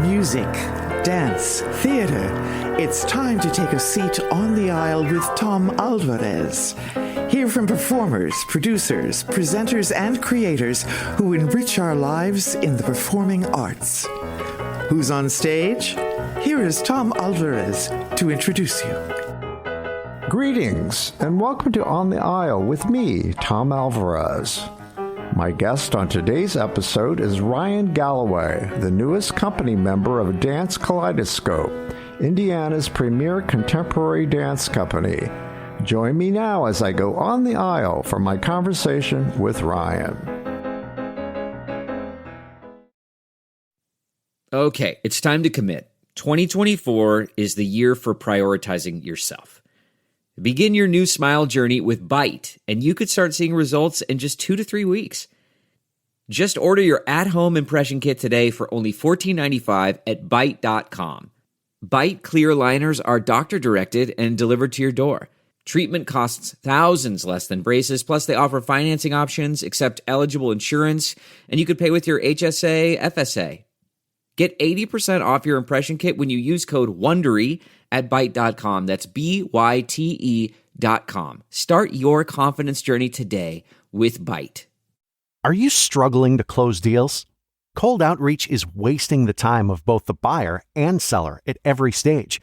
Music, dance, theater. It's time to take a seat on the aisle with Tom Alvarez. Hear from performers, producers, presenters, and creators who enrich our lives in the performing arts. Who's on stage? Here is Tom Alvarez to introduce you. Greetings, and welcome to On the Aisle with me, Tom Alvarez. My guest on today's episode is Ryan Galloway, the newest company member of Dance Kaleidoscope, Indiana's premier contemporary dance company. Join me now as I go on the aisle for my conversation with Ryan. Okay, it's time to commit. 2024 is the year for prioritizing yourself. Begin your new smile journey with Byte, and you could start seeing results in just 2 to 3 weeks. Just order your at-home impression kit today for only $14.95 at Byte.com. Byte clear liners are doctor-directed and delivered to your door. Treatment costs thousands less than braces, plus they offer financing options, accept eligible insurance, and you could pay with your HSA, FSA. Get 80% off your impression kit when you use code WONDERY at Byte.com. That's BYTE.com. Start your confidence journey today with Byte. Are you struggling to close deals? Cold outreach is wasting the time of both the buyer and seller at every stage,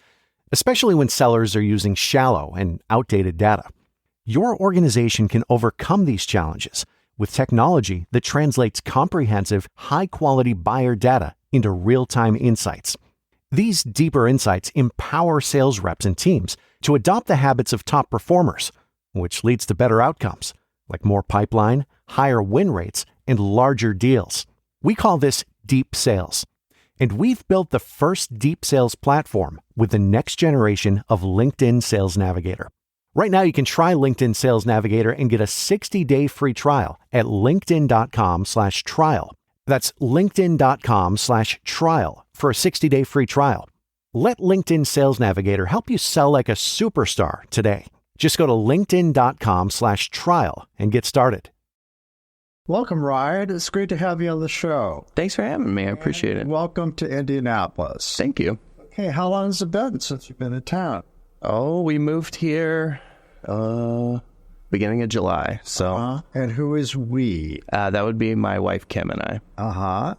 especially when sellers are using shallow and outdated data. Your organization can overcome these challenges with technology that translates comprehensive, high-quality buyer data into real-time insights. These deeper insights empower sales reps and teams to adopt the habits of top performers, which leads to better outcomes, like more pipeline, higher win rates, and larger deals. We call this deep sales. And we've built the first deep sales platform with the next generation of LinkedIn Sales Navigator. Right now, you can try LinkedIn Sales Navigator and get a 60-day free trial at linkedin.com/trial. That's linkedin.com/trial for a 60-day free trial. Let LinkedIn Sales Navigator help you sell like a superstar today. Just go to linkedin.com/trial and get started. Welcome, Ryan. It's great to have you on the show. Thanks for having me. I appreciate it. Welcome to Indianapolis. Thank you. Okay, how long has it been since you've been in town? Oh, we moved here beginning of July. So, And who is we? that would be my wife, Kim, and I.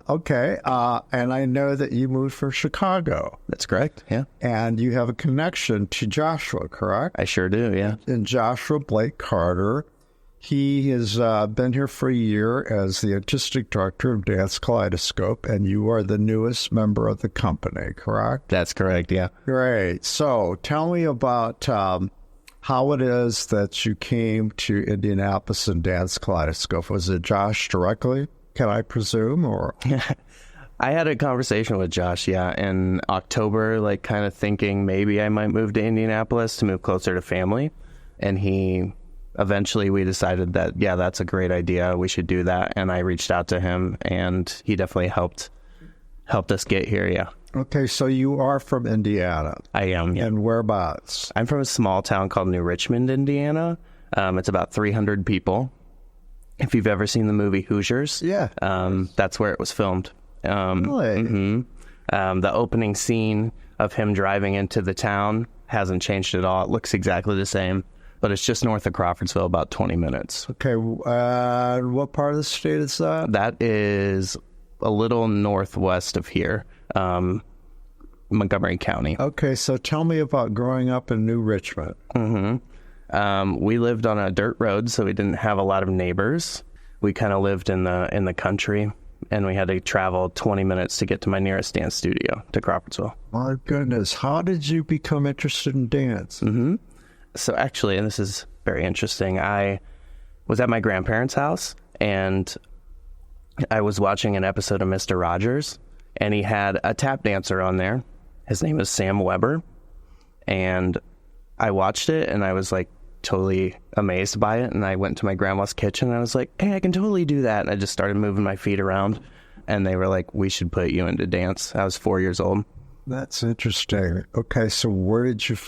Okay. And I know that you moved from Chicago. That's correct, yeah. And you have a connection to Joshua, correct? I sure do, yeah. And Joshua Blake Carter, he has been here for a year as the artistic director of Dance Kaleidoscope, and you are the newest member of the company, correct? That's correct, yeah. Great. So tell me about how it is that you came to Indianapolis and Dance Kaleidoscope. Was it Josh directly, can I presume, or? I had a conversation with Josh, in October, kind of thinking maybe I might move to Indianapolis to move closer to family. And eventually we decided that, that's a great idea. We should do that. And I reached out to him, and he definitely helped us get here, yeah. Okay, so you are from Indiana. I am, yeah. And whereabouts? I'm from a small town called New Richmond, Indiana. It's about 300 people. If you've ever seen the movie Hoosiers, that's where it was filmed. Really? Mm-hmm. The opening scene of him driving into the town hasn't changed at all. It looks exactly the same, but it's just north of Crawfordsville, about 20 minutes. Okay, what part of the state is that? That is a little northwest of here. Montgomery County. Okay, so tell me about growing up in New Richmond. We lived on a dirt road, so we didn't have a lot of neighbors. We kind of lived in the country, and we had to travel 20 minutes to get to my nearest dance studio, to Crawfordsville. My goodness, how did you become interested in dance? So actually, and this is very interesting, I was at my grandparents' house, and I was watching an episode of Mr. Rogers, and he had a tap dancer on there. His name is Sam Weber. And I watched it, and I was totally amazed by it. And I went to my grandma's kitchen, and I was like, hey, I can totally do that. And I just started moving my feet around. And they were like, we should put you into dance. I was 4 years old. That's interesting. Okay, so where did you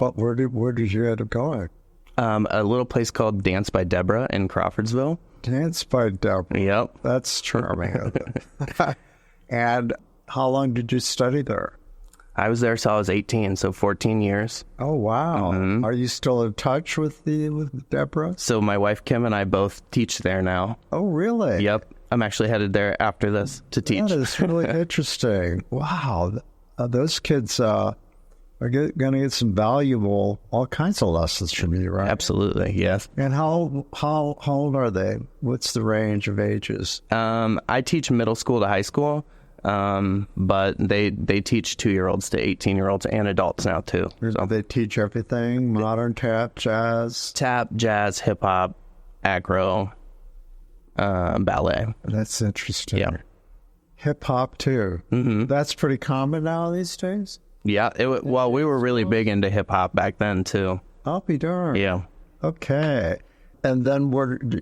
end up going? A little place called Dance by Deborah in Crawfordsville. Dance by Deborah. Yep. That's charming. And How long did you study there? I was there till I was 18, so 14 years. Oh, wow. Mm-hmm. Are you still in touch with Deborah? So my wife, Kim, and I both teach there now. Oh, really? Yep. I'm actually headed there after this to teach. That is really interesting. Wow. Those kids are going to get some valuable, all kinds of lessons from you, right? Absolutely, yes. And how old are they? What's the range of ages? I teach middle school to high school, but they teach 2-year-olds to 18-year-olds and adults now too. So they teach everything, modern tap, jazz? Tap, jazz, hip-hop, acro, ballet. That's interesting. Yeah. Hip-hop too. Mm-hmm. That's pretty common now these days? Yeah, well, we were really big into hip-hop back then too. I'll be darned. Yeah. Okay. And then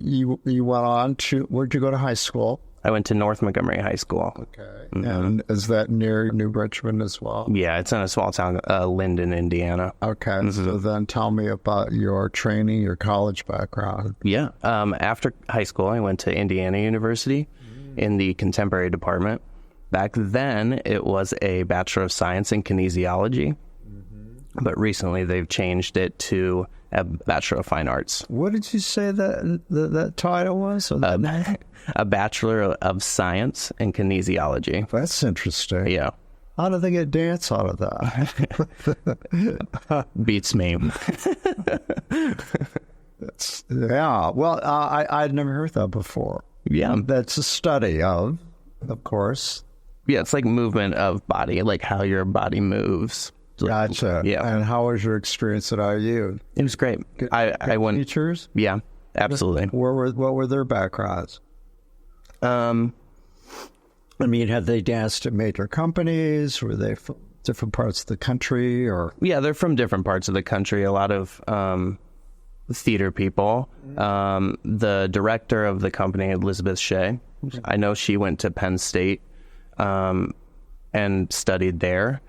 you went on to, where'd you go to high school? I went to North Montgomery High School. Okay. Mm-hmm. And is that near New Richmond as well? Yeah, it's in a small town, Linden, Indiana. Okay. Mm-hmm. So then tell me about your training, your college background. Yeah. After high school, I went to Indiana University in the contemporary department. Back then, it was a Bachelor of Science in Kinesiology, but recently they've changed it to a Bachelor of Fine Arts. What did you say that title was? A Bachelor of Science in Kinesiology. That's interesting. Yeah. How do they get dance out of that? Beats me. Yeah. Well, I'd never heard that before. Yeah. That's a study of course. Yeah, it's like movement of body, like how your body moves. Gotcha. Yeah. And how was your experience at IU? It was great. I went. Teachers? Yeah, absolutely. What were their backgrounds? I mean, had they danced at major companies? Were they from different parts of the country, or? Yeah, they're from different parts of the country. A lot of theater people. The director of the company, Elizabeth Shea, I know she went to Penn State and studied there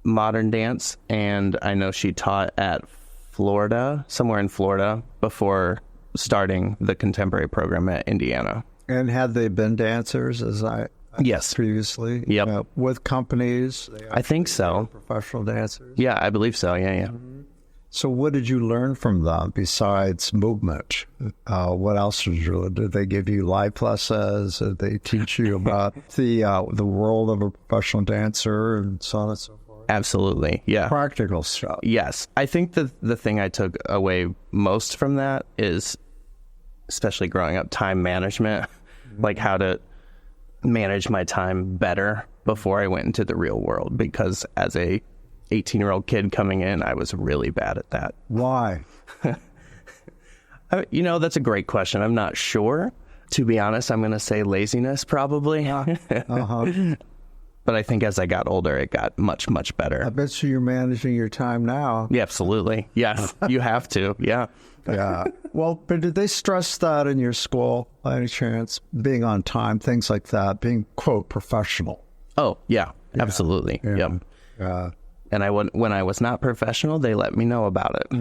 modern dance, and I know she taught at Florida, somewhere in Florida, before starting the contemporary program at Indiana. And had they been dancers, Yes. previously? Yep. With companies? I think so. Professional dancers? Yeah, I believe so. Yeah. So what did you learn from them besides movement? What else did they give you life lessons? Did they teach you about the world of a professional dancer and so on and so forth? Absolutely. Yeah. Practical stuff. Yes. I think the thing I took away most from that is, especially growing up, time management, like how to manage my time better before I went into the real world, because as a 18-year-old kid coming in, I was really bad at that. Why? That's a great question. I'm not sure. To be honest, I'm going to say laziness, probably. But I think as I got older, it got much, much better. I bet you're managing your time now. Yeah, absolutely. Yes, you have to. Yeah. Yeah. Well, but did they stress that in your school by any chance? Being on time, things like that, being, quote, professional. Oh, yeah, absolutely. Yeah. Yep. Yeah. And when I was not professional, they let me know about it.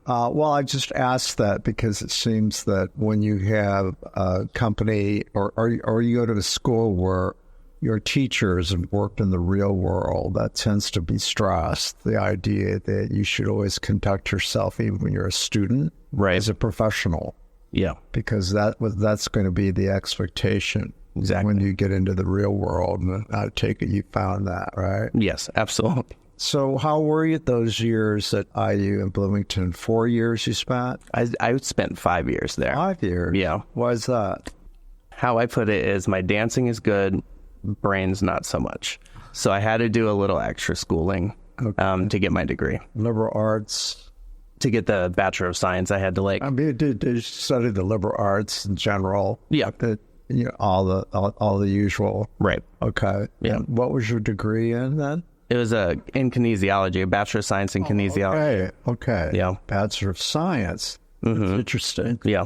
Well, I just asked that because it seems that when you have a company or you go to a school where your teachers have worked in the real world, that tends to be stressed. The idea that you should always conduct yourself, even when you're a student, Right. as a professional. Yeah. Because that's going to be the expectation. Exactly. When you get into the real world, and I take it you found that, right? Yes, absolutely. So how were you those years at IU in Bloomington? 4 years you spent? I spent 5 years there. 5 years? Yeah. Why is that? How I put it is my dancing is good, brains not so much. So I had to do a little extra schooling to get my degree. Liberal arts? To get the Bachelor of Science, I had to I mean, did you study the liberal arts in general? Yeah. All the usual. Right. Okay. Yeah. And what was your degree in then? It was in kinesiology, a Bachelor of Science in kinesiology. Okay. Yeah. Bachelor of Science. That's interesting. Yeah.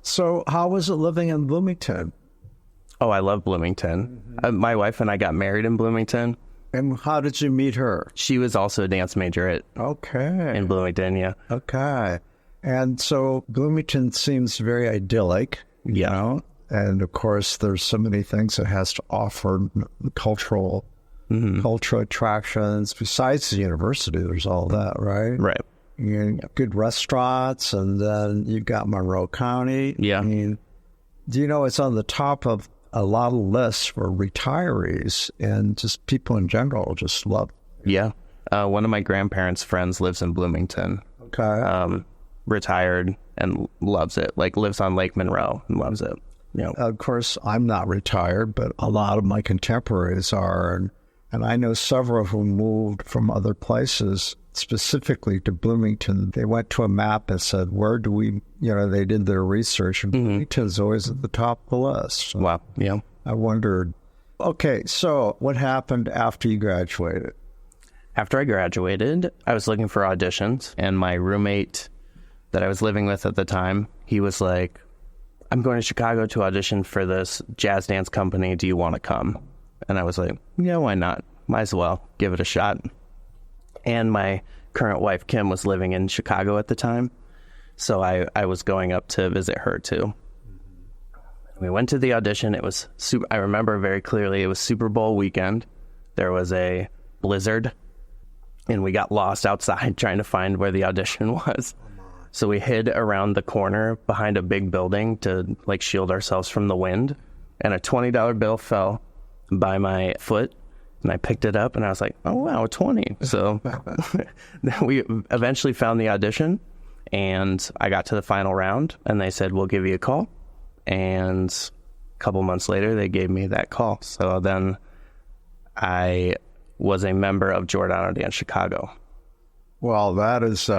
So how was it living in Bloomington? Oh, I love Bloomington. My wife and I got married in Bloomington. And how did you meet her? She was also a dance major in Bloomington, yeah. Okay. And so Bloomington seems very idyllic. Yeah. You know? And of course, there's so many things it has to offer, cultural attractions. Besides the university, there's all that, right? Right. Good restaurants, and then you've got Monroe County. Yeah. I mean, do you know it's on the top of a lot of lists for retirees and just people in general just love it. Yeah. One of my grandparents' friends lives in Bloomington. Okay. Retired and loves it. Like lives on Lake Monroe and loves it. Yeah. Of course, I'm not retired, but a lot of my contemporaries are, and I know several who moved from other places specifically to Bloomington. They went to a map and said, where do we, they did their research, and Bloomington's always at the top of the list. So Wow. Yeah. I wondered, okay, so what happened after you graduated? After I graduated, I was looking for auditions, and my roommate that I was living with at the time, he was like, I'm going to Chicago to audition for this jazz dance company. Do you want to come? And I was like, yeah, why not? Might as well give it a shot. And my current wife, Kim, was living in Chicago at the time. So I was going up to visit her too. We went to the audition. It was I remember very clearly, it was Super Bowl weekend. There was a blizzard, and we got lost outside trying to find where the audition was. So we hid around the corner behind a big building to like shield ourselves from the wind. And a $20 bill fell by my foot, and I picked it up and I was like, oh wow, 20. So we eventually found the audition, and I got to the final round, and they said, we'll give you a call. And a couple months later, they gave me that call. So then I was a member of Giordano Dance Chicago. Well, that is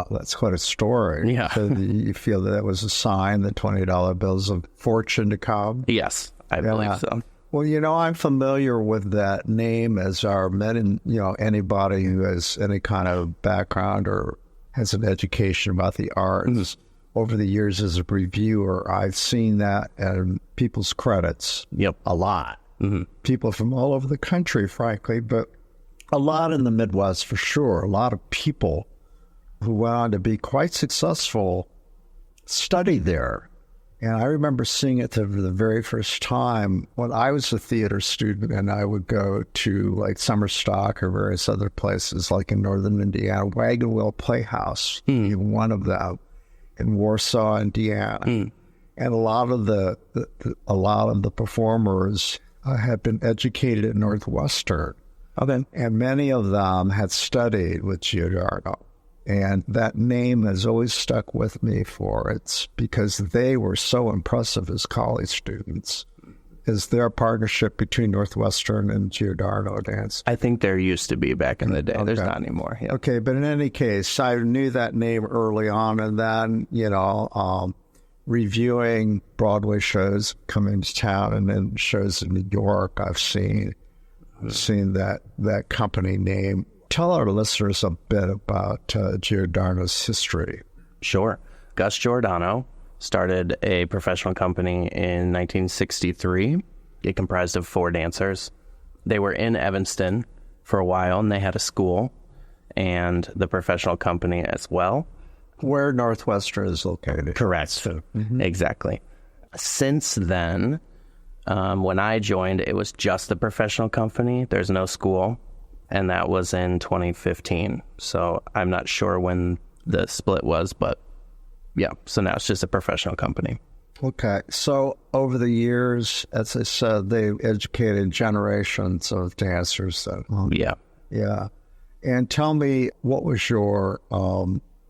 that's quite a story. Yeah. So you feel that was a sign, the $20 bills of fortune to come? Yes, I believe so. Well, I'm familiar with that name as anybody who has any kind of background or has an education about the arts. Over the years as a reviewer, I've seen that in people's credits. Yep. A lot. People from all over the country, frankly, but a lot in the Midwest for sure. A lot of people who went on to be quite successful studied there. And I remember seeing it for the very first time when I was a theater student, and I would go to like Summer Stock or various other places like in northern Indiana. Wagon Wheel Playhouse, one of them, in Warsaw, Indiana. And a lot of the performers had been educated at Northwestern. Okay. And many of them had studied with Giordano. And that name has always stuck with me because they were so impressive as college students. Is there a partnership between Northwestern and Giordano Dance? I think there used to be back in the day. Okay. There's not anymore. Yeah. Okay, but in any case, I knew that name early on, and then, reviewing Broadway shows coming to town and then shows in New York, I've seen that company name. Tell our listeners a bit about Giordano's history. Sure. Gus Giordano started a professional company in 1963. It comprised of 4 dancers. They were in Evanston for a while, and they had a school and the professional company as well. Where Northwestern is located. Correct. So, exactly. Since then, when I joined, it was just the professional company. There's no school. And that was in 2015. So I'm not sure when the split was, but yeah. So now it's just a professional company. Okay. So over the years, as I said, they educated generations of dancers. Yeah. Yeah. And tell me, what was your,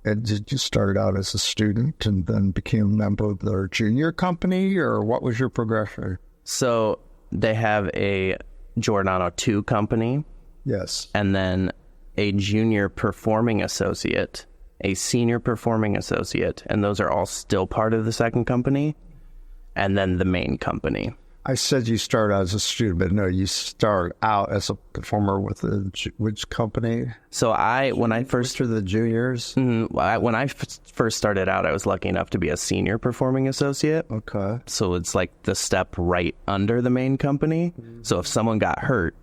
did you start out as a student and then became a member of their junior company, or what was your progression? So they have a Giordano 2 company. Yes. And then a junior performing associate, a senior performing associate, and those are all still part of the second company, and then the main company. I said you start out as a student, but no, you start out as a performer with which company? So when I first... Which are the juniors? When I first started out, I was lucky enough to be a senior performing associate. Okay. So it's like the step right under the main company. So if someone got hurt,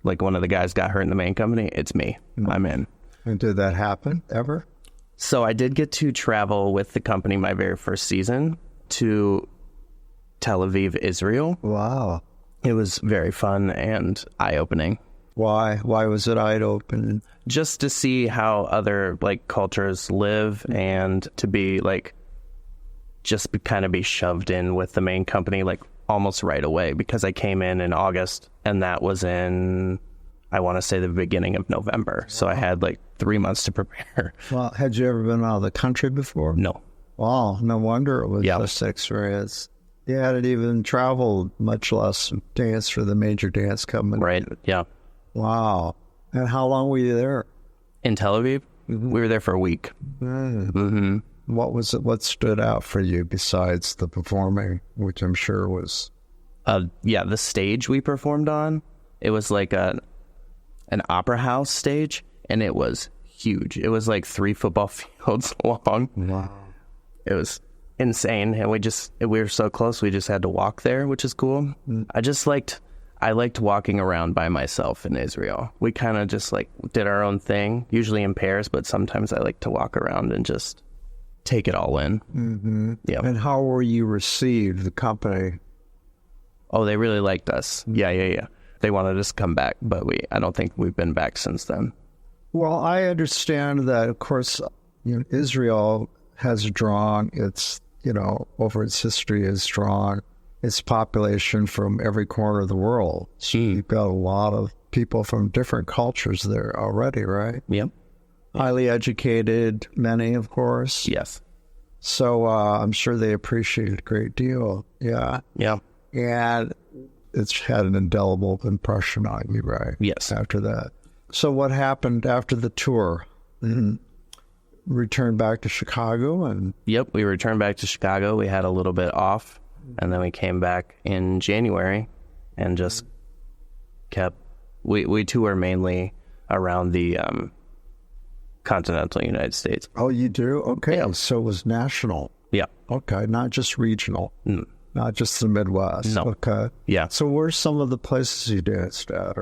like one of the guys got hurt in the main company, it's me. I'm in. And did that happen ever? So I did get to travel with the company my very first season to Tel Aviv, Israel. Wow. It was very fun and eye-opening. Why? Why was it eye-opening? Just to see how other like cultures live and to be like kind of be shoved in with the main company like almost right away, because I came in August and that was in, I want to say, the beginning of November. So I had like 3 months to prepare. Well, had you ever been out of the country before? No. Wow, no wonder it was just experience. You hadn't even traveled, much less dance for the major dance company. Right, yeah. Wow. And how long were you there? In Tel Aviv? Mm-hmm. We were there for a week. Mm-hmm. What was it? What stood out for you besides the performing, which I'm sure was... the stage we performed on, it was like an opera house stage, and it was huge. It was like 3 football fields long. Wow. It was insane, and we were so close, we just had to walk there, which is cool. I liked walking around by myself in Israel. We kind of just like did our own thing, usually in pairs, but sometimes I like to walk around and just take it all in. Mm-hmm. Yeah. And how were you received, the company? Oh, they really liked us. Yeah. They wanted us to come back, but I don't think we've been back since then. Well, I understand that, of course, Israel has drawn over its history has drawn its population from every corner of the world. So you've got a lot of people from different cultures there already, right? Yep. Highly educated, many, of course. Yes. So I'm sure they appreciate it a great deal. Yeah. Yeah. And it's had an indelible impression on you, right? Yes. After that. So what happened after the tour? Mm-hmm. Returned back to Chicago? Yep, we returned back to Chicago. We had a little bit off, and then we came back in January and just kept... We tour mainly around the continental United States. Oh, you do? Okay. Yeah. So it was national. Yeah. Okay, not just regional. Not just the Midwest. No. Okay. Yeah. So where's some of the places you danced at?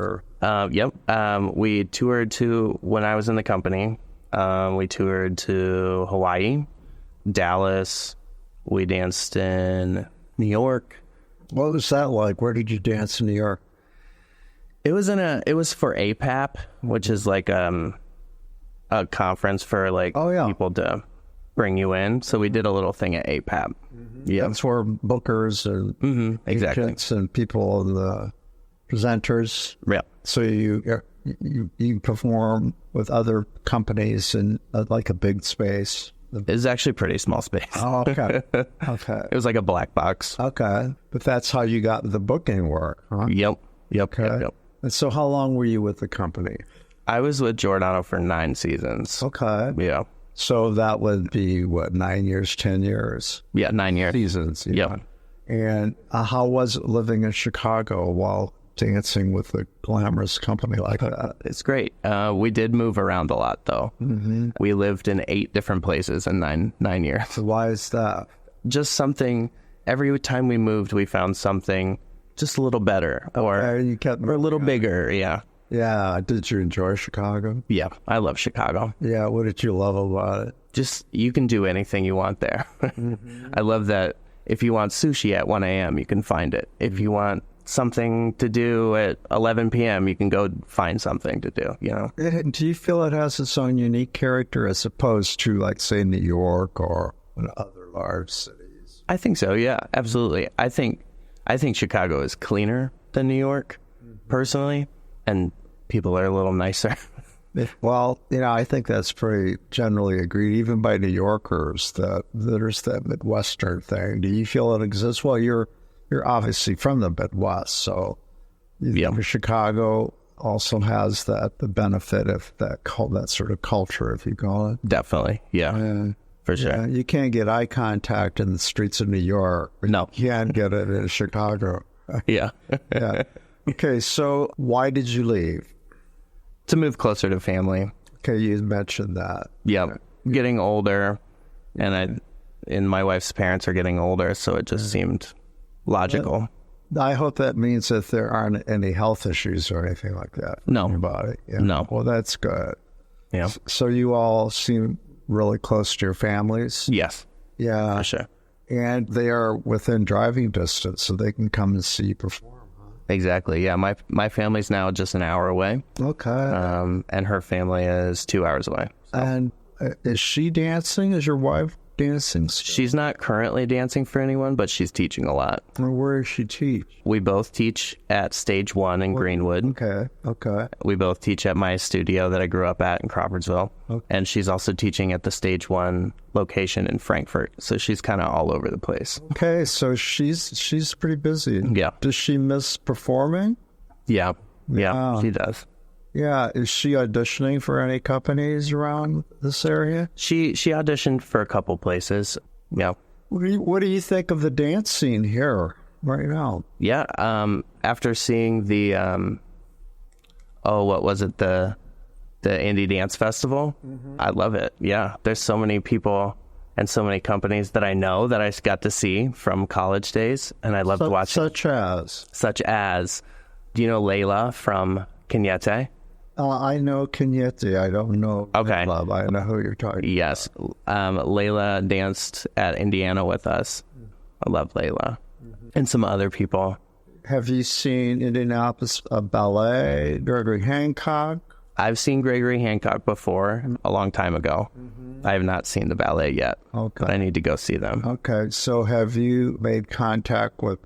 Yep. We toured to, when I was in the company, we toured to Hawaii, Dallas. We danced in New York. What was that like? Where did you dance in New York? It was for APAP, which is like a conference for like people to bring you in. So we did a little thing at APAP. Mm-hmm. Yeah, that's where bookers and exactly, agents and people and the presenters. Yeah. So you perform with other companies in like a big space. It's actually a pretty small space. Oh, okay. Okay. It was like a black box. Okay. But that's how you got the booking work, huh? Yep. Okay. Yep. And so how long were you with the company? I was with Giordano for 9 seasons. Okay. Yeah. So that would be, 9 years, 10 years? Yeah, 9 years. Seasons. Yeah. And how was it living in Chicago while dancing with a glamorous company like that? It's great. We did move around a lot, though. Mm-hmm. We lived in 8 different places in nine years. So why is that? Just something. Every time we moved, we found something just a little better, or a little bigger. Yeah. Yeah. Did you enjoy Chicago? Yeah, I love Chicago. Yeah. What did you love about it? Just, you can do anything you want there. Mm-hmm. I love that if you want sushi at 1 a.m., you can find it. If you want something to do at 11 p.m., you can go find something to do, Do you feel it has its own unique character as opposed to, like, say, New York or other large cities? I think so, yeah, absolutely. I think Chicago is cleaner than New York, personally, and people are a little nicer. Well, I think that's pretty generally agreed, even by New Yorkers, that there's that Midwestern thing. Do you feel it exists? Well, you're obviously from the Midwest, so Chicago also has the benefit of that sort of culture, if you call it. Definitely, yeah. For sure. Yeah, you can't get eye contact in the streets of New York. No. You can't get it in Chicago. Yeah. Yeah. Okay, so why did you leave? To move closer to family. Okay, you mentioned that. Yeah. Getting older, and my wife's parents are getting older, so it just seemed logical. I hope that means that there aren't any health issues or anything like that. No. In your body. Yeah. No. Well, that's good. Yeah. So you all seem really close to your families? Yes. Yeah. For sure. And they are within driving distance, so they can come and see you perform. Exactly. Yeah. My family's now just an hour away. Okay. And her family is 2 hours away. So. And is she dancing? Is your wife dancing still? She's not currently dancing for anyone, but she's teaching a lot. And where does she teach? We both teach at Stage 1 in Greenwood. Okay. We both teach at my studio that I grew up at in Crawfordsville. Okay. And she's also teaching at the Stage 1 location in Frankfurt. So she's kind of all over the place. Okay, so she's pretty busy. Yeah. Does she miss performing? Yeah, Yeah. she does. Yeah. Is she auditioning for any companies around this area? She auditioned for a couple places. Yeah. What do you think of the dance scene here right now? Yeah. After seeing the, what was it? The Indie Dance Festival. Mm-hmm. I love it. Yeah. There's so many people and so many companies that I know that I got to see from college days. And I loved watching. Such as, do you know Layla from Kenyete? I know Kenyete. I don't know. Okay. Love. I know who you're talking Yes. Layla danced at Indiana with us. I love Layla. Mm-hmm. And some other people. Have you seen Indianapolis Ballet, Gregory Hancock? I've seen Gregory Hancock before, a long time ago. Mm-hmm. I have not seen the ballet yet. Okay. But I need to go see them. Okay. So have you made contact with...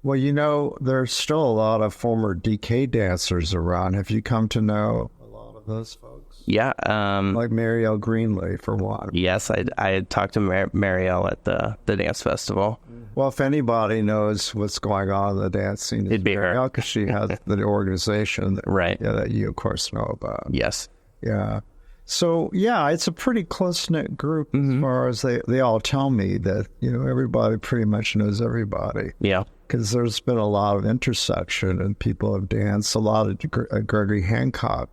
Well, you know, there's still a lot of former DK dancers around. Have you come to know a lot of those folks? Yeah. Like Marielle Greenlee, for one. Yes, I had talked to Marielle at the dance festival. Well, if anybody knows what's going on in the dance scene, it'd be her. Because she has the organization that, right. Yeah, that you, of course, know about. Yes. Yeah. So, yeah, it's a pretty close-knit group as far as they all tell me that, you know, everybody pretty much knows everybody. Yeah. Because there's been a lot of intersection and people have danced. A lot of Gregory Hancock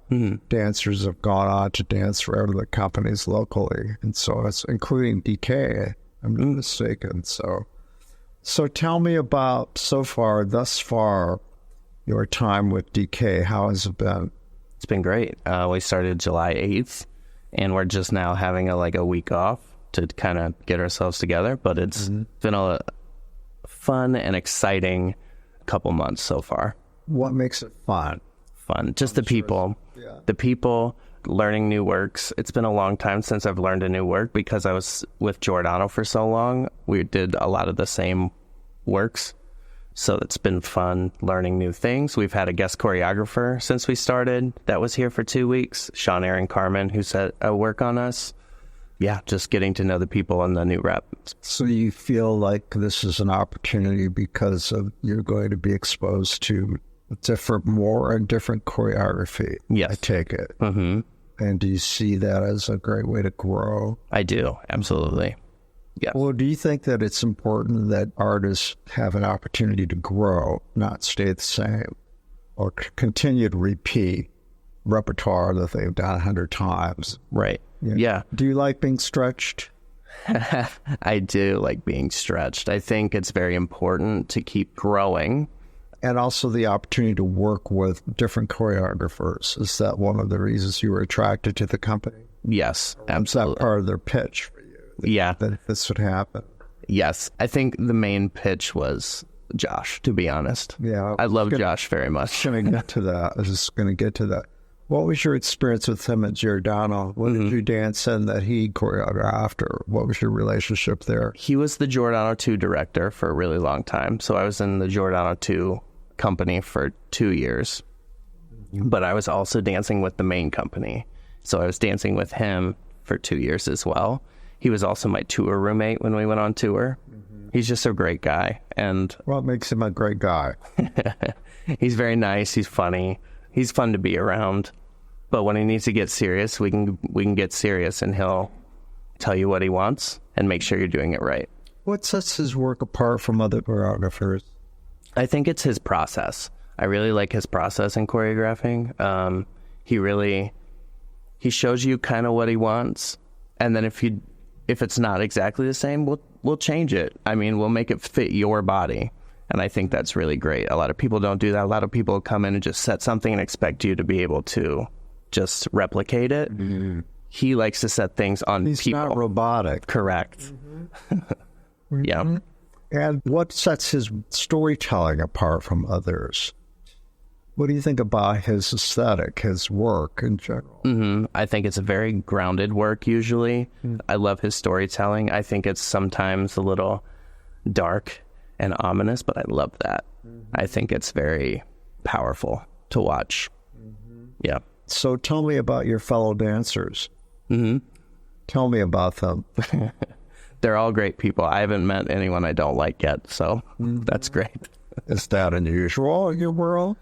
dancers have gone on to dance for other companies locally. And so it's including DK, I'm not mistaken. So tell me about thus far, your time with DK. How has it been? It's been great. We started July 8th, and we're just now having a week off to kind of get ourselves together. But it's been a fun and exciting couple months so far. What makes it fun? Just the people. Yeah. The people, learning new works. It's been a long time since I've learned a new work because I was with Giordano for so long. We did a lot of the same works. So it's been fun learning new things. We've had a guest choreographer since we started that was here for 2 weeks, Sean Aaron Carmen, who set a work on us. Yeah, just getting to know the people and the new rep. So you feel like this is an opportunity because you're going to be exposed to more and different choreography. Yes. I take it. Mm-hmm. And do you see that as a great way to grow? I do, absolutely. Yeah. Well, do you think that it's important that artists have an opportunity to grow, not stay the same, or continue to repeat repertoire that they've done 100 times? Right. Yeah. Do you like being stretched? I do like being stretched. I think it's very important to keep growing. And also the opportunity to work with different choreographers. Is that one of the reasons you were attracted to the company? Yes, absolutely. Was that part of their pitch for you? That this would happen? Yes. I think the main pitch was Josh, to be honest. Yeah. I love Josh very much. I was just going to get to that. What was your experience with him at Giordano? What did you dance in that he choreographed, or what was your relationship there? He was the Giordano 2 director for a really long time. So I was in the Giordano 2 company for 2 years. But I was also dancing with the main company. So I was dancing with him for 2 years as well. He was also my tour roommate when we went on tour. He's just a great guy. And what makes him a great guy? He's very nice. He's funny. He's fun to be around, but when he needs to get serious, we can get serious, and he'll tell you what he wants and make sure you're doing it right. What sets his work apart from other choreographers? I think it's his process. I really like his process in choreographing. He shows you kind of what he wants, and then if it's not exactly the same, we'll change it. I mean, we'll make it fit your body. And I think that's really great. A lot of people don't do that. A lot of people come in and just set something and expect you to be able to just replicate it. Mm-hmm. He likes to set things on people. He's not robotic. Correct. Mm-hmm. Yeah. And what sets his storytelling apart from others? What do you think about his aesthetic, his work in general? I think it's a very grounded work usually. I love his storytelling. I think it's sometimes a little dark and ominous, but I love that. I think it's very powerful to watch. Yeah. So tell me about your fellow dancers. Tell me about them. They're all great people. I haven't met anyone I don't like yet, so that's great. Is that unusual in your world?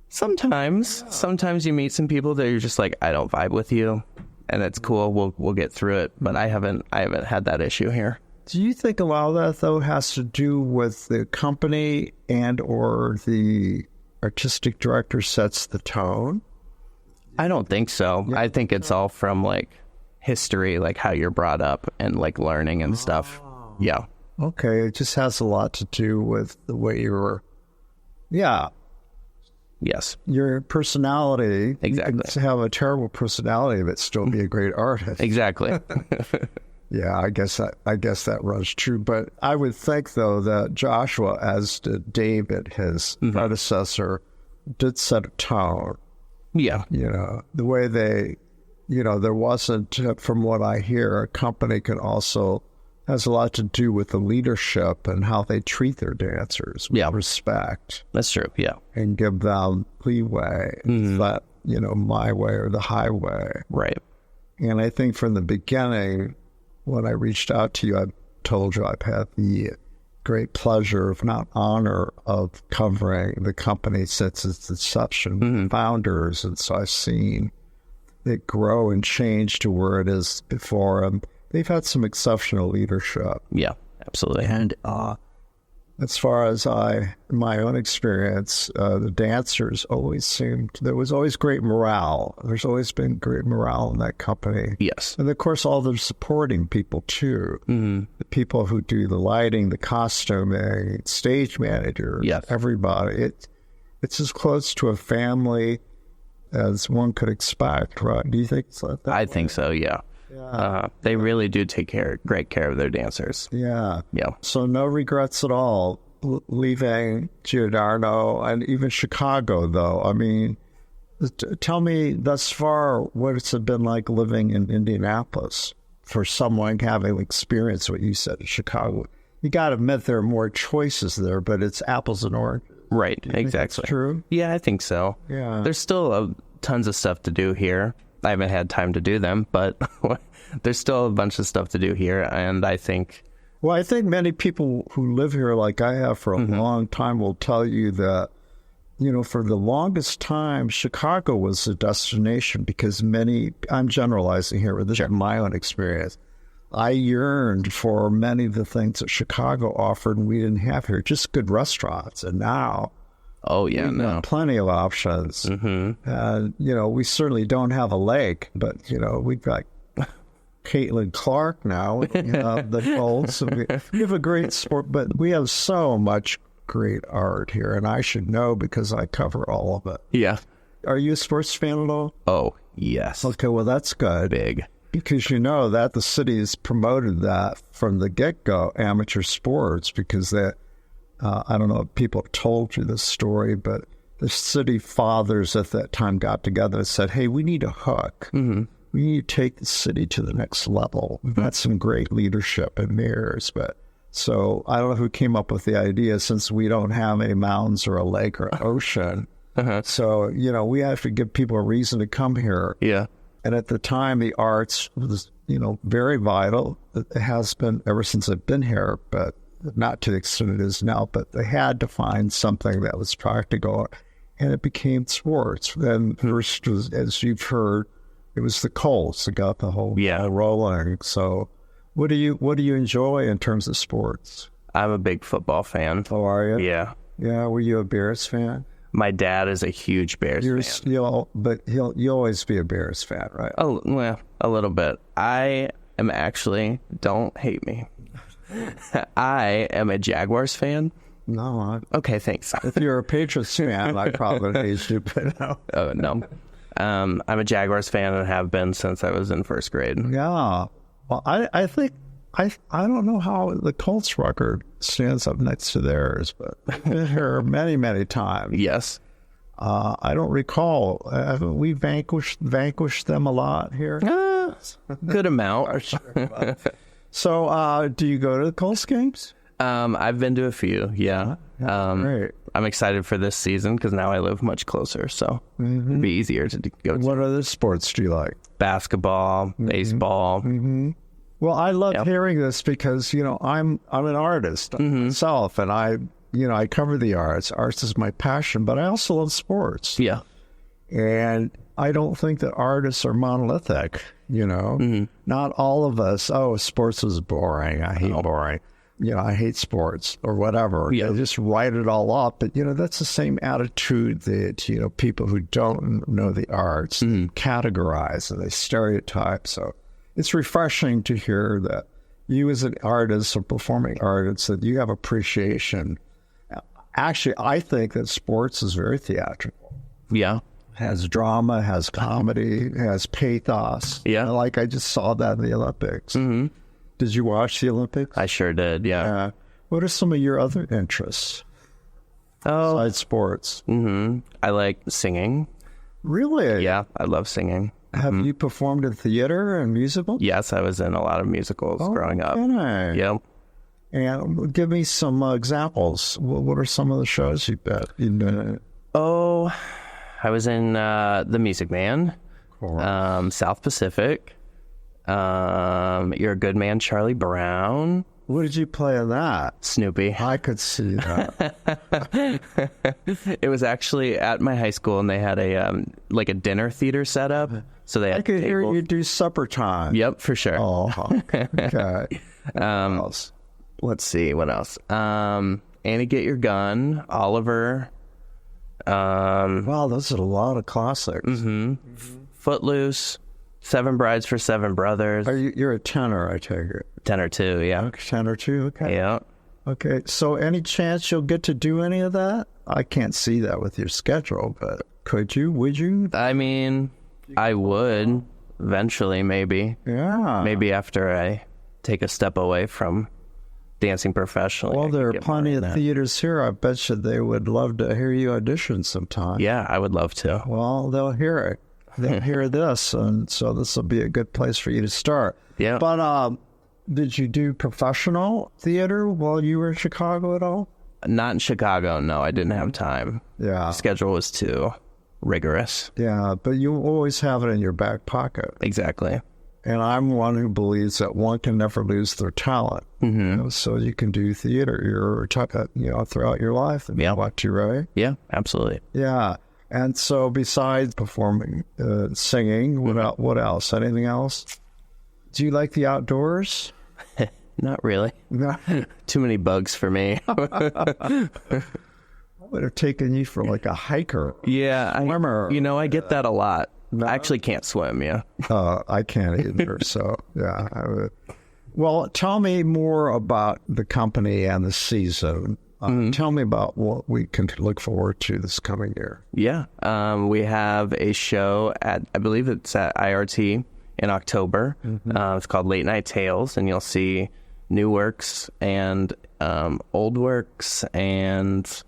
Sometimes you meet some people that you're just like, I don't vibe with you, and it's cool. We'll get through it. But I haven't had that issue here. Do you think a lot of that though has to do with the company and or the artistic director sets the tone? I don't think so. Yeah. I think it's all from like history, like how you're brought up and like learning and stuff. Yeah. Okay. It just has a lot to do with the way you were. Yeah. Yes. Your personality. Exactly. You can have a terrible personality but still be a great artist. Exactly. Yeah, I guess that runs true. But I would think though that Joshua, as did David, his predecessor, did set a tone. Yeah. You know, the way they, you know, there wasn't, from what I hear, a company can also has a lot to do with the leadership and how they treat their dancers with respect. That's true, yeah. And give them leeway. It's not, you know, my way or the highway. Right. And I think from the beginning, when I reached out to you, I told you I've had the great pleasure, if not honor, of covering the company since its inception, founders. And so I've seen it grow and change to where it is before. And they've had some exceptional leadership. Yeah, absolutely. And as far as my own experience, the dancers always there was always great morale. There's always been great morale in that company. Yes. And of course, all the supporting people too. The people who do the lighting, the costuming, stage managers, everybody. It's as close to a family as one could expect, right? Do you think it's like that? I think so, yeah. They really do take great care of their dancers. Yeah. Yeah. So no regrets at all leaving Giordano and even Chicago, though. I mean, tell me thus far what it's been like living in Indianapolis for someone having experienced what you said in Chicago. You got to admit there are more choices there, but it's apples and oranges. Right, exactly. That's true? Yeah, I think so. Yeah. There's still tons of stuff to do here. I haven't had time to do them, but there's still a bunch of stuff to do here, and I think... Well, I think many people who live here, like I have for a long time, will tell you that, you know, for the longest time, Chicago was a destination because I'm generalizing here, but this is my own experience. I yearned for many of the things that Chicago offered and we didn't have here, just good restaurants. And now... Oh, yeah, no. Plenty of options. You know, we certainly don't have a lake, but, you know, we've got Caitlin Clark now, the Colts. So we have a great sport, but we have so much great art here, and I should know because I cover all of it. Yeah. Are you a sports fan at all? Oh, yes. Okay, well, that's good. Big. Because you know that the city has promoted that from the get-go, amateur sports, because they... I don't know if people have told you this story, but the city fathers at that time got together and said, hey, we need a hook. We need to take the city to the next level. We've had some great leadership and mayors, but so I don't know who came up with the idea since we don't have any mountains or a lake or an ocean. So, you know, we have to give people a reason to come here. Yeah. And at the time, the arts was, you know, very vital. It has been ever since I've been here, but not to the extent it is now, but they had to find something that was practical, and it became sports. And first, as you've heard, it was the Colts that got the whole rolling. So what do you enjoy in terms of sports? I'm a big football fan. Oh, are you? Yeah. Yeah, were you a Bears fan? My dad is a huge Bears fan. You'll always be a Bears fan, right? Oh, well, a little bit. I am actually, don't hate me, I am a Jaguars fan. No. Okay, thanks. If you're a Patriots fan, I probably hate you, but no. Oh, no. I'm a Jaguars fan and have been since I was in first grade. Yeah. Well, I think I don't know how the Colts record stands up next to theirs, but I've been here many, many times. Yes. I don't recall. Haven't we vanquished them a lot here? Good amount. So, do you go to the Colts games? I've been to a few, yeah. Great. I'm excited for this season because now I live much closer, so it'd be easier to go to. What other sports do you like? Basketball, baseball. Well, I love hearing this because, I'm an artist myself, and I cover the arts. Arts is my passion, but I also love sports. Yeah. And I don't think that artists are monolithic, Not all of us, sports is boring. I hate boring. I hate sports or whatever. Yeah. They just write it all up. But, that's the same attitude that, people who don't know the arts categorize and they stereotype. So it's refreshing to hear that you as an artist or performing artist, that you have appreciation. Actually, I think that sports is very theatrical. Yeah. Has drama, has comedy, has pathos. Yeah. Like I just saw that in the Olympics. Mm-hmm. Did you watch the Olympics? I sure did, yeah. What are some of your other interests besides sports? I like singing. Really? Yeah, I love singing. Have you performed in theater and musicals? Yes, I was in a lot of musicals growing up. Okay. Yep. And give me some examples. What are some of the shows you've been? Oh, I was in The Music Man, South Pacific, You're a Good Man, Charlie Brown. What did you play in that? Snoopy. I could see that. It was actually at my high school, and they had a dinner theater set up. So they had I could hear tables. you do supper time. Yep, for sure. Oh, okay. Let's see, what else? Annie Get Your Gun, Oliver. Wow, those are a lot of classics. Footloose, Seven Brides for Seven Brothers. You're a tenor, I take it. Tenor too, yeah. Okay, tenor too, okay. Yeah. Okay, so any chance you'll get to do any of that? I can't see that with your schedule, but could you? Would you? I mean, I would eventually, maybe. Yeah. Maybe after I take a step away from dancing professionally. Well, there are plenty of theaters here. I bet you they would love to hear you audition sometime. Yeah, I would love to. Well, they'll hear it. They'll hear this, and so this will be a good place for you to start. Yeah. But did you do professional theater while you were in Chicago at all? Not in Chicago, no. I didn't have time. Yeah. The schedule was too rigorous. Yeah, but you always have it in your back pocket. Exactly. And I'm one who believes that one can never lose their talent. So you can do theater throughout your life. And what you right? Yeah, absolutely. Yeah. And so besides performing, singing, what else? Anything else? Do you like the outdoors? Not really. Too many bugs for me. I would have taken you for like a hiker. Yeah. Swimmer. I get that a lot. I actually can't swim, yeah. I can't either, so yeah. I would. Well, tell me more about the company and the season. Tell me about what we can look forward to this coming year. Yeah. We have a show I believe it's at IRT in October. It's called Late Night Tales, and you'll see new works and old works, and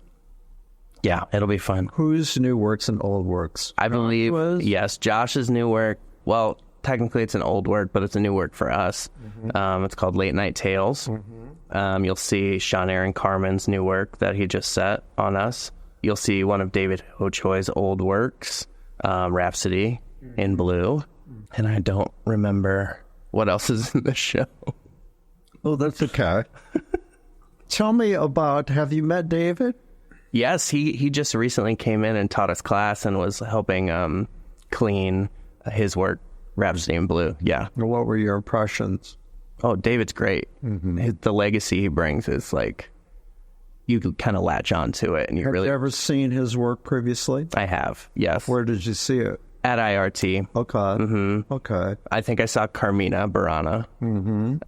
yeah, it'll be fun. Whose new works and old works? I believe, yes, Josh's new work. Well, technically it's an old work, but it's a new work for us. It's called Late Night Tales. You'll see Sean Aaron Carmen's new work that he just set on us. You'll see one of David Ochoy's old works, Rhapsody in Blue. And I don't remember what else is in the show. Oh, that's okay. Tell me about, have you met David? Yes, he just recently came in and taught us class and was helping clean his work, Rhapsody in Blue. Yeah. What were your impressions? Oh, David's great. The legacy he brings is like, you could kind of latch on to it. And Have you ever seen his work previously? I have, yes. Where did you see it? At IRT. Okay. Okay. I think I saw Carmina Burana.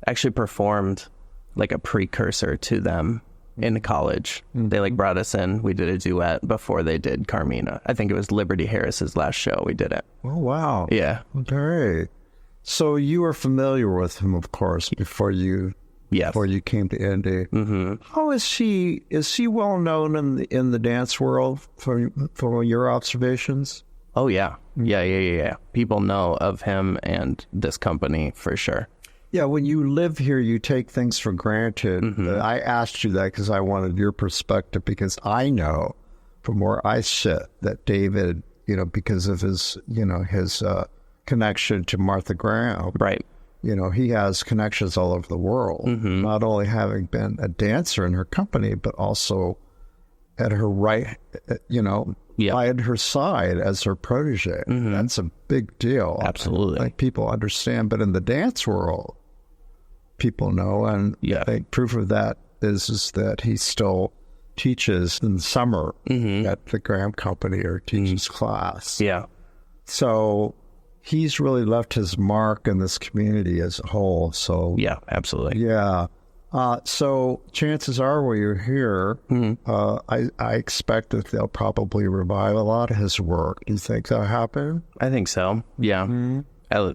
Actually performed like a precursor to them in college. They brought us in. We did a duet before they did Carmina. I think it was Liberty Harris's last show we did it. Oh, wow. Yeah. Great. So you were familiar with him, of course, before you came to Indy. Mm-hmm. How is he? Is he well known in the dance world from your observations? Oh yeah. Yeah. People know of him and this company for sure. Yeah, when you live here, you take things for granted. Mm-hmm. I asked you that because I wanted your perspective, because I know from where I sit that David, because of his connection to Martha Graham, right? He has connections all over the world, not only having been a dancer in her company, but also at her right, by her side as her protege. That's a big deal. Absolutely. I think people understand, but in the dance world, people know, and I think proof of that is that he still teaches in the summer at the Graham Company, or teaches class. Yeah. So he's really left his mark in this community as a whole. So yeah, absolutely. Yeah. So chances are, while you're here, I expect that they'll probably revive a lot of his work. Do you think that'll happen? I think so. Yeah.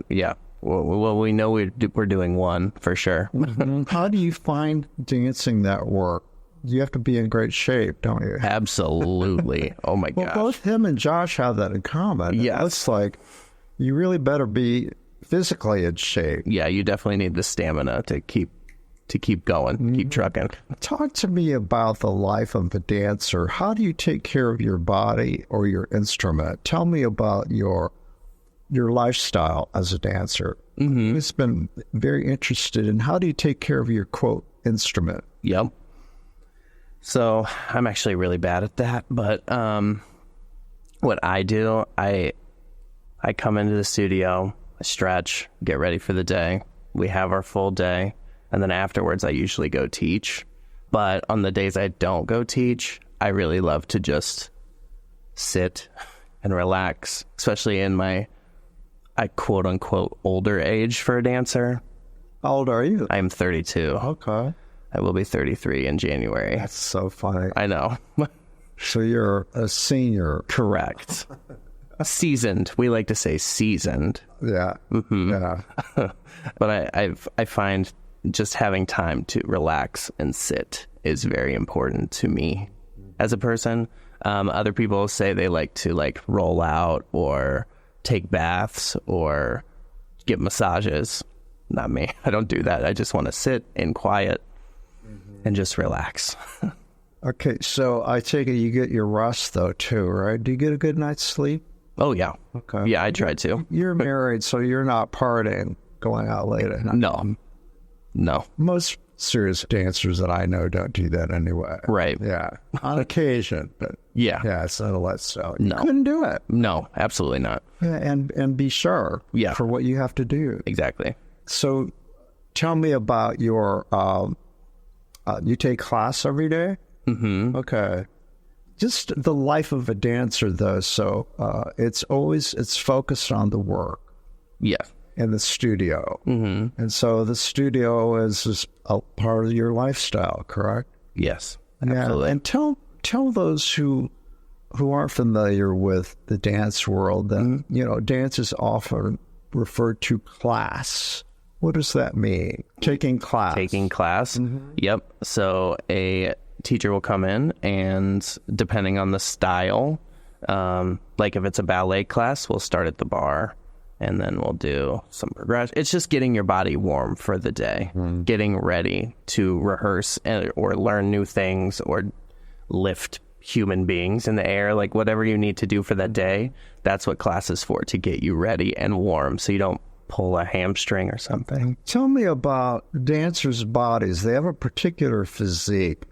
Yeah. Well, we know we're doing one for sure. How do you find dancing that work? You have to be in great shape, don't you? Absolutely. Oh my gosh. Well, both him and Josh have that in common. Yeah. It's like you really better be physically in shape. Yeah, you definitely need the stamina to keep going, keep trucking. Talk to me about the life of a dancer. How do you take care of your body or your instrument? Tell me about your lifestyle as a dancer. It's been very interested in how do you take care of your, quote, instrument? Yep. So I'm actually really bad at that, but what I do, I come into the studio, I stretch, get ready for the day. We have our full day, and then afterwards I usually go teach. But on the days I don't go teach, I really love to just sit and relax, especially in my quote unquote older age for a dancer. How old are you? I'm 32. Okay. I will be 33 in January. That's so funny. I know. So you're a senior. Correct. Seasoned. We like to say seasoned. Yeah. Yeah. But I find just having time to relax and sit is very important to me as a person. Other people say they like to roll out or take baths or get massages. Not me. I don't do that. I just want to sit in quiet and just relax. Okay, so I take it you get your rest though too, right? Do you get a good night's sleep? Oh yeah. Okay. Yeah, I try to. You're married, so you're not partying, going out late at night. No. Most serious dancers that I know don't do that anyway. Right. Yeah. On occasion, but yeah, it's not a lifestyle. You No. couldn't do it. No, absolutely not. Yeah, and be sure for what you have to do. Exactly. So tell me about your, you take class every day? Mm-hmm. Okay. Just the life of a dancer though. So it's focused on the work. Yeah. In the studio. Mm-hmm. And so the studio is a part of your lifestyle, correct? Yes. Absolutely. Yeah. And tell those who aren't familiar with the dance world that, dance is often referred to class. What does that mean? Taking class. Taking class. Yep. So a teacher will come in and depending on the style, like if it's a ballet class, we'll start at the bar and then we'll do some progression. It's just getting your body warm for the day, getting ready to rehearse or learn new things or lift human beings in the air, like whatever you need to do for that day. That's what class is for, to get you ready and warm so you don't pull a hamstring or something. Tell me about dancers' bodies. They have a particular physique.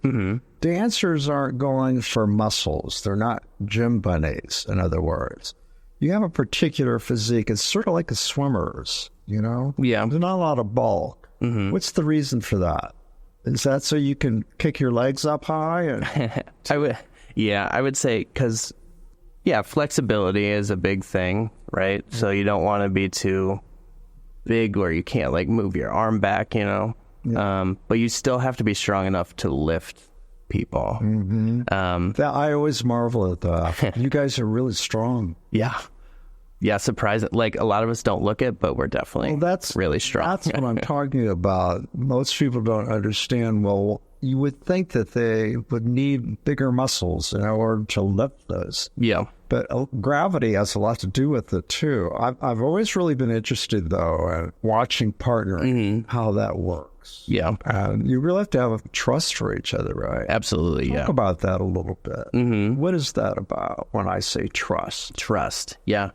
Dancers aren't going for muscles. They're not gym bunnies, in other words. You have a particular physique. It's sort of like a swimmer's, Yeah. There's not a lot of bulk. What's the reason for that? Is that so you can kick your legs up high? And... I would say because, flexibility is a big thing, right? So you don't want to be too big where you can't move your arm back, but you still have to be strong enough to lift people. That I always marvel at that. You guys are really strong. Yeah. Yeah, surprising. Like, a lot of us don't look it, but we're definitely really strong. That's what I'm talking about. Most people don't understand. Well, you would think that they would need bigger muscles in order to lift those. Yeah. But gravity has a lot to do with it, too. I've always really been interested, though, in watching partnering, how that works. Yeah. And you really have to have trust for each other, right? Absolutely, Talk about that a little bit. What is that about when I say trust? Trust, yeah.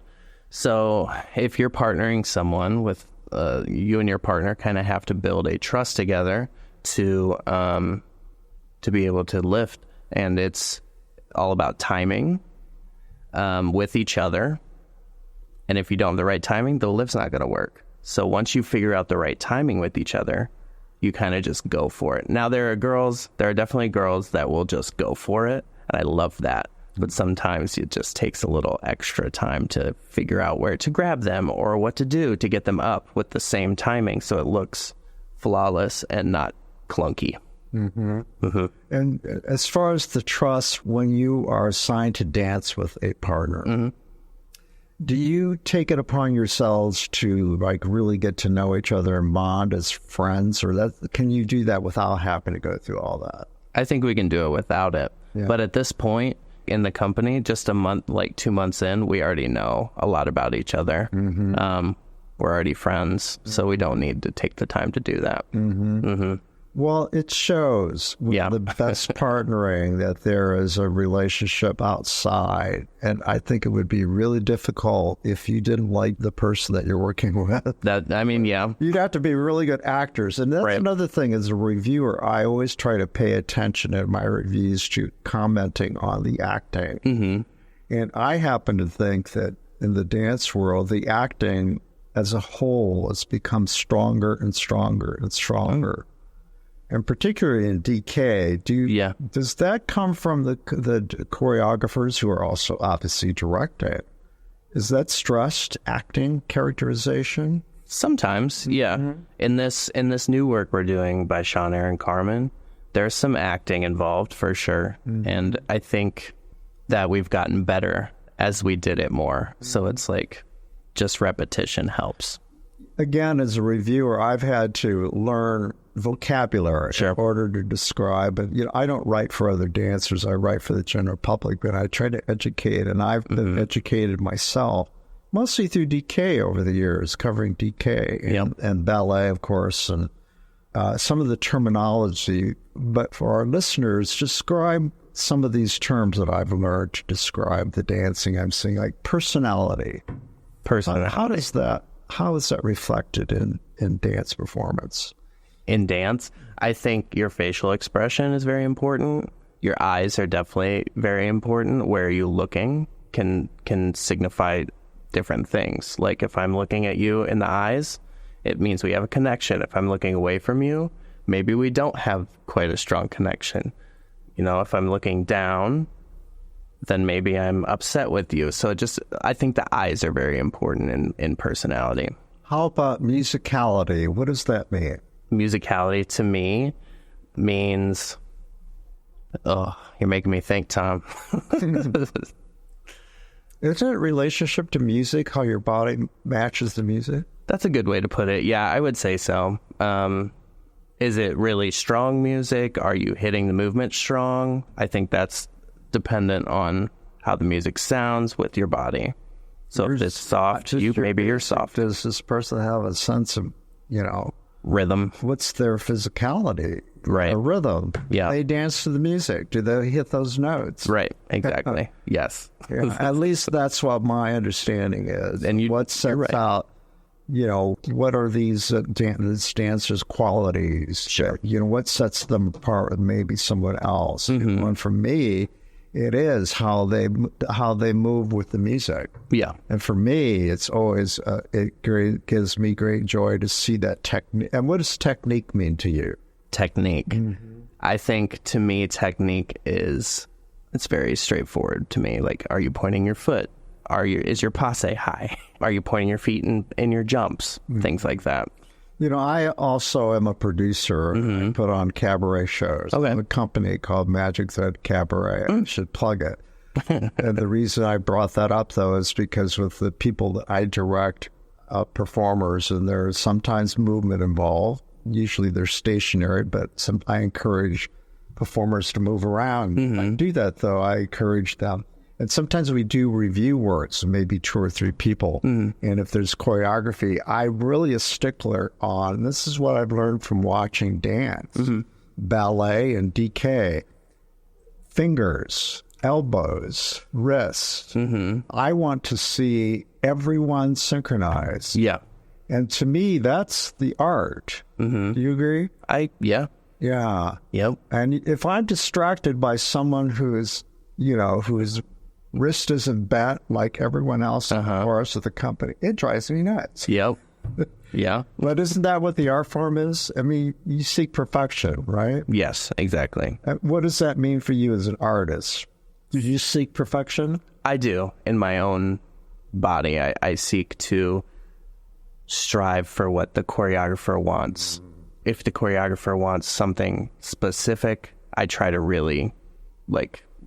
So if you're partnering someone with, you and your partner kind of have to build a trust together to be able to lift. And it's all about timing with each other. And if you don't have the right timing, the lift's not going to work. So once you figure out the right timing with each other, you kind of just go for it. Now, there are definitely girls that will just go for it. And I love that. But sometimes it just takes a little extra time to figure out where to grab them or what to do to get them up with the same timing so it looks flawless and not clunky. And as far as the trust, when you are assigned to dance with a partner, do you take it upon yourselves to like really get to know each other and bond as friends, or can you do that without having to go through all that? I think we can do it without it. Yeah. But at this point in the company, just a month, like 2 months in, we already know a lot about each other. We're already friends, so we don't need to take the time to do that. Well, it shows with the best partnering that there is a relationship outside. And I think it would be really difficult if you didn't like the person that you're working with. You'd have to be really good actors. And that's another thing as a reviewer, I always try to pay attention in my reviews to commenting on the acting. And I happen to think that in the dance world, the acting as a whole has become stronger and stronger and stronger. And particularly in DK, does that come from the choreographers who are also obviously directing? Is that stressed acting characterization? Sometimes, yeah. In this new work we're doing by Sean Aaron Carmen, there's some acting involved for sure. And I think that we've gotten better as we did it more. So it's like just repetition helps. Again, as a reviewer, I've had to learn vocabulary in order to describe it. I don't write for other dancers. I write for the general public, but I try to educate, and I've been educated myself, mostly through DK over the years, covering DK and ballet, of course, and some of the terminology. But for our listeners, describe some of these terms that I've learned to describe the dancing I'm seeing, like personality. How is that reflected in dance performance? In dance, I think your facial expression is very important. Your eyes are definitely very important. Where are you looking can signify different things. Like if I'm looking at you in the eyes, it means we have a connection. If I'm looking away from you, maybe we don't have quite a strong connection. If I'm looking down, then maybe I'm upset with you. So I think the eyes are very important in personality. How about musicality? What does that mean? Musicality to me means, you're making me think, Tom. Isn't it relationship to music, how your body matches the music? That's a good way to put it. Yeah, I would say so. Is it really strong music? Are you hitting the movement strong? I think that's dependent on how the music sounds with your body. So if it's soft, maybe you're soft. Does this person have a sense of, rhythm? What's their physicality? Right. A rhythm. Yeah. They dance to the music. Do they hit those notes? Right. Exactly. Yes. At least that's what my understanding is. And what sets out, what are these dancers' qualities? Sure. What sets them apart with maybe someone else? And for me, it is how they move with the music. Yeah. And for me, it's always gives me great joy to see that technique. And what does technique mean to you? Technique. I think to me, technique it's very straightforward to me. Like, are you pointing your foot? Is your passe high? Are you pointing your feet in your jumps? Things like that. I also am a producer. I put on cabaret shows. Okay. I have a company called Magic Thread Cabaret. I should plug it. And the reason I brought that up, though, is because with the people that I direct, performers, and there's sometimes movement involved. Usually they're stationary, but I encourage performers to move around. I do that, though. I encourage them. And sometimes we do review work, so maybe 2 or 3 people. And if there's choreography, I'm really a stickler on, and this is what I've learned from watching dance, ballet and DK, fingers, elbows, wrists. I want to see everyone synchronized. Yeah. And to me, that's the art. Do you agree? Yeah. Yeah. Yep. And if I'm distracted by someone whose wrist isn't bent like everyone else in the chorus of the company, it drives me nuts. Yep. Yeah. But isn't that what the art form is? I mean, you seek perfection, right? Yes, exactly. What does that mean for you as an artist? Do you seek perfection? I do. In my own body, I seek to strive for what the choreographer wants. If the choreographer wants something specific, I try to really,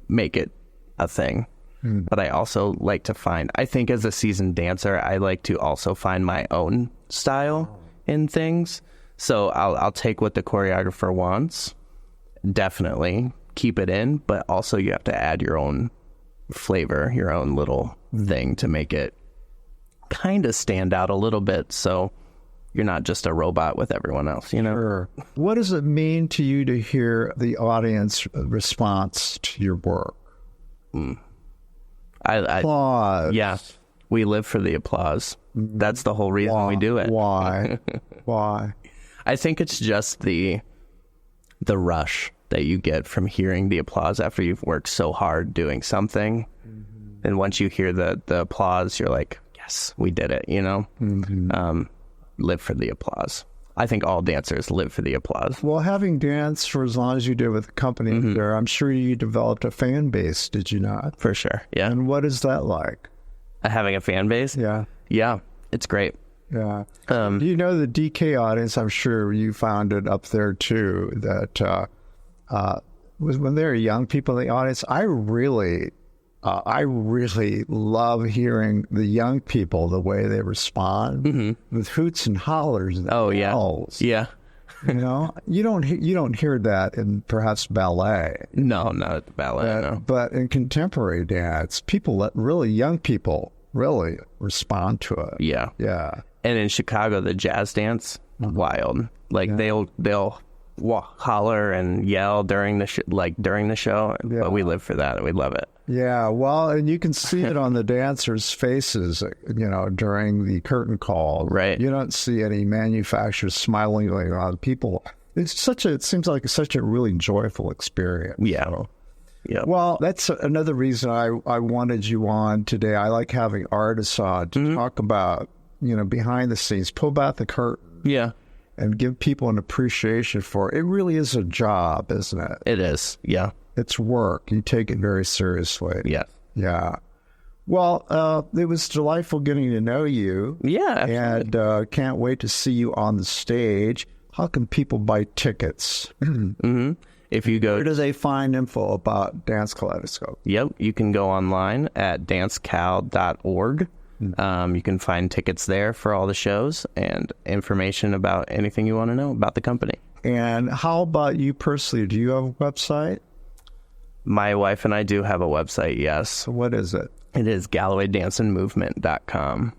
make it a thing. But I also like to I think as a seasoned dancer, I like to also find my own style in things. So I'll take what the choreographer wants, definitely keep it in, but also you have to add your own flavor, your own little thing to make it kind of stand out a little bit, so you're not just a robot with everyone else, you know? Sure. What does it mean to you to hear the audience response to your work? Applause. Yeah, we live for the applause. That's the whole reason we do it. Why? Why? I think it's just the rush that you get from hearing the applause after you've worked so hard doing something. And once you hear the applause, you're like, yes, we did it, you know? Live for the applause. I think all dancers live for the applause. Well, having danced for as long as you did with the company there, I'm sure you developed a fan base, did you not? For sure, yeah. And what is that like? Having a fan base? Yeah. Yeah, it's great. Yeah. You know, the DK audience, I'm sure you found it up there too, that when there are young people in the audience, I really love hearing the young people, the way they respond with hoots and hollers and yells. Yeah. You know, you don't hear that in perhaps ballet. No, not at the ballet. No. But in contemporary dance, young people really respond to it. Yeah. Yeah. And in Chicago, the jazz dance, wild. They'll holler and yell during the show, but we live for that. We love it. Yeah, well, and you can see it on the dancers' faces, you know, during the curtain call. Right. You don't see any manufacturers smiling on people. It seems like such a really joyful experience. Yeah. So. Yeah. Well, that's another reason I wanted you on today. I like having artists on to talk about, you know, behind the scenes, pull back the curtain. Yeah. And give people an appreciation for it. It really is a job, isn't it? It is. Yeah. It's work. You take it very seriously. Yeah. Yeah. Well, it was delightful getting to know you. Yeah. Absolutely. And can't wait to see you on the stage. How can people buy tickets? If you go... Where do they find info about Dance Kaleidoscope? Yep. You can go online at dancecal.org. You can find tickets there for all the shows and information about anything you want to know about the company. And how about you personally? Do you have a website? My wife and I do have a website, yes. What is it? It is GallowayDanceandMovement.com.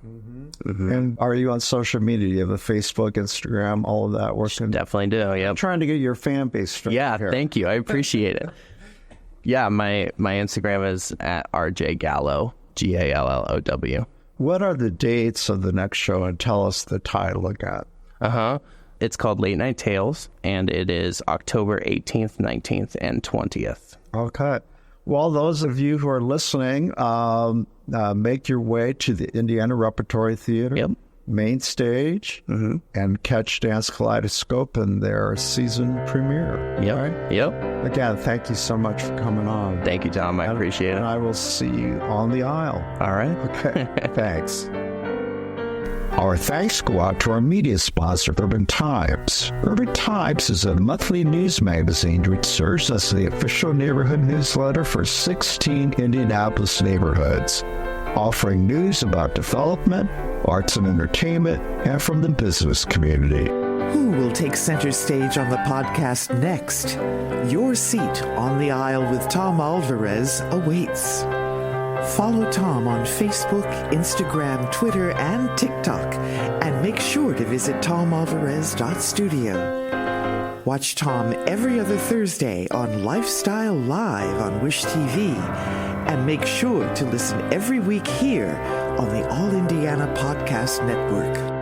And are you on social media? Do you have a Facebook, Instagram, all of that working? Definitely do, yep. I'm trying to get your fan base straight here. Thank you. I appreciate it. Yeah, my Instagram is at RJGallow, GALLOW. What are the dates of the next show? And tell us the title again. It's called Late Night Tales, and it is October 18th, 19th, and 20th. Okay. Well, those of you who are listening, make your way to the Indiana Repertory Theater, main stage, and catch Dance Kaleidoscope in their season premiere. Yep. Right? Yep. Again, thank you so much for coming on. Thank you, Tom. I appreciate it. And I will see you on the aisle. All right. Okay. Thanks. Our thanks go out to our media sponsor, Urban Times. Urban Times is a monthly news magazine which serves as the official neighborhood newsletter for 16 Indianapolis neighborhoods, offering news about development, arts and entertainment, and from the business community. Who will take center stage on the podcast next? Your seat on the aisle with Tom Alvarez awaits. Follow Tom on Facebook, Instagram, Twitter, and TikTok, and make sure to visit tomalvarez.studio. Watch Tom every other Thursday on Lifestyle Live on Wish TV, and make sure to listen every week here on the All Indiana Podcast Network.